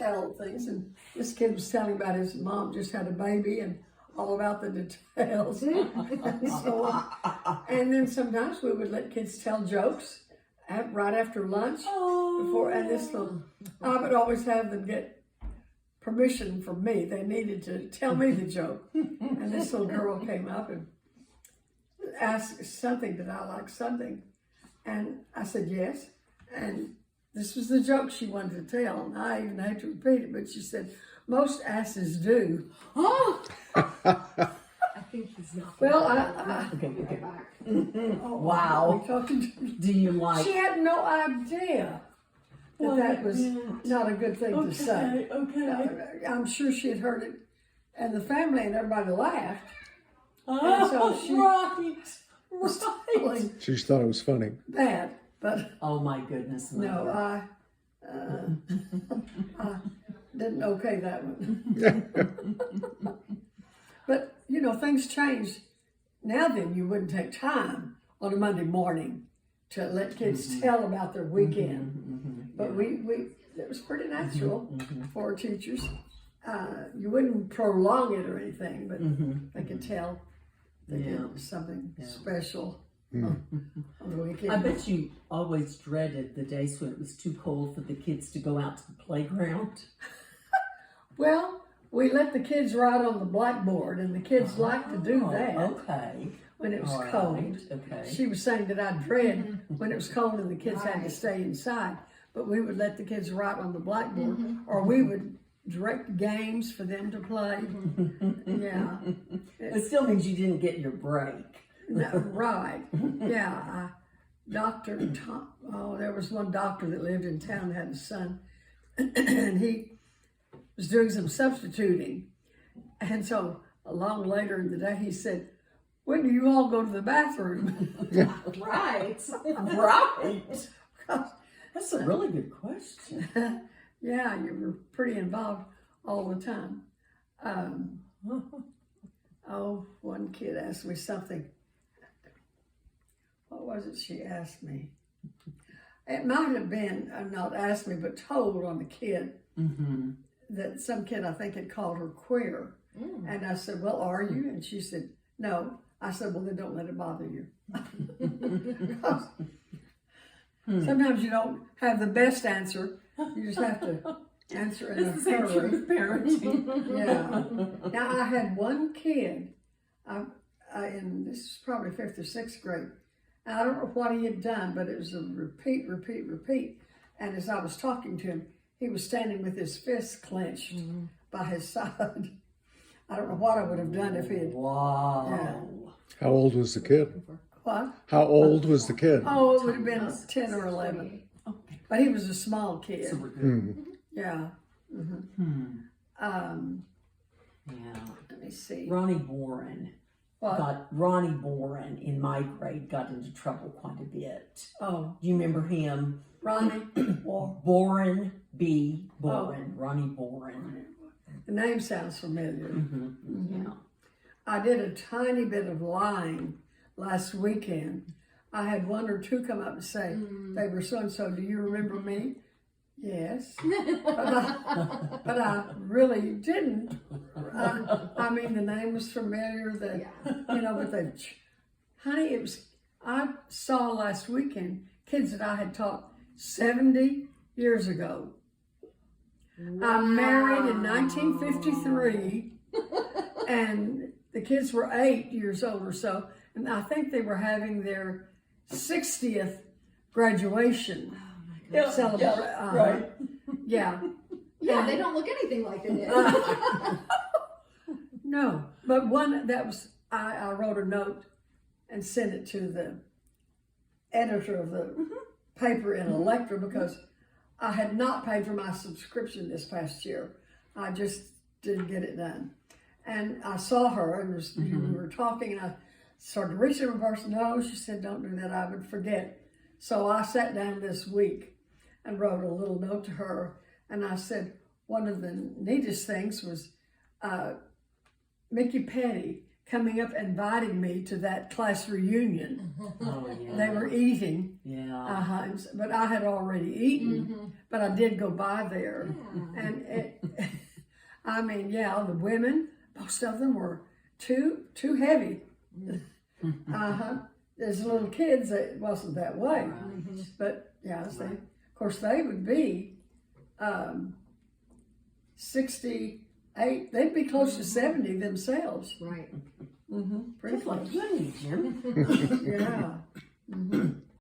tell things, and this kid was telling about his mom just had a baby and all about the details. And then sometimes we would let kids tell jokes right after lunch. I would always have them get permission from me. They needed to tell me the joke. And this little girl came up and asked something, did I like something? And I said yes. And this was the joke she wanted to tell. And I even had to repeat it, but she said, most asses do. Oh! I think he's not. Well, Okay. Wow. Do you like? She had no idea that was not a good thing to say. Okay. I'm sure she had heard it, and the family and everybody laughed. Oh, so she was feeling She just thought it was funny. bad, but Oh my goodness. no, I didn't okay that one. But things changed. Now then, you wouldn't take time on a Monday morning to let kids tell about their weekend. But it was pretty natural for teachers. You wouldn't prolong it or anything, but they could tell they did something special on the weekend. I bet you always dreaded the days when it was too cold for the kids to go out to the playground. Well, we let the kids write on the blackboard, and the kids liked to do that. Okay. When it was All right, cold. okay. She was saying that I dread when it was cold and the kids had to stay inside. But we would let the kids write on the blackboard, or we would direct games for them to play. Yeah. It still means you didn't get your break. No, right. Yeah. Dr. Tom, there was one doctor that lived in town that had a son, and he was doing some substituting. And so along later in the day, he said, when do you all go to the bathroom? Right. Right. That's a really good question. Yeah, you were pretty involved all the time. One kid asked me something. What was it she asked me? It might have been, not asked me, but told on the kid that some kid I think had called her queer. And I said, well, are you? And she said, no. I said, well, then don't let it bother you. Sometimes you don't have the best answer. You just have to answer in a hurry. Parenting. Yeah. Now, I had one kid, this is probably 5th or 6th grade. And I don't know what he had done, but it was a repeat. And as I was talking to him, he was standing with his fists clenched by his side. I don't know what I would have done if he had. Wow. Yeah. How old was the kid? What? How old was the kid? Oh, it would have been 10 or 11. Okay. But he was a small kid. So we're good. Yeah. Yeah. Let me see. Ronnie Boren in my grade got into trouble quite a bit. Oh, Do you remember him? Ronnie. Boren. Ronnie Boren. The name sounds familiar. Yeah. I did a tiny bit of lying last weekend. I had one or two come up and say, they were so-and-so, do you remember me? Yes. But I really didn't. I mean, the name was familiar, but I saw last weekend kids that I had taught 70 years ago. Wow. I married in 1953, and the kids were 8 years old or so, and I think they were having their 60th graduation celebration. Right. Yeah. Yeah, they don't look anything like they did. No, but one that was, I wrote a note and sent it to the editor of the paper in Electra because I had not paid for my subscription this past year. I just didn't get it done. And I saw her and we were talking, and I started reaching her first. No, she said, don't do that, I would forget. So I sat down this week and wrote a little note to her, and I said, one of the neatest things was Mickey Petty coming up inviting me to that class reunion. Oh, yeah. They were eating, Yeah. but I had already eaten. But I did go by there, and I mean, yeah, the women, most of them were too heavy. As little kids, it wasn't that way, but yeah, of course they would be 68. They'd be close to 70 themselves. Right. Pretty Just like close. you and me, Jim. Yeah.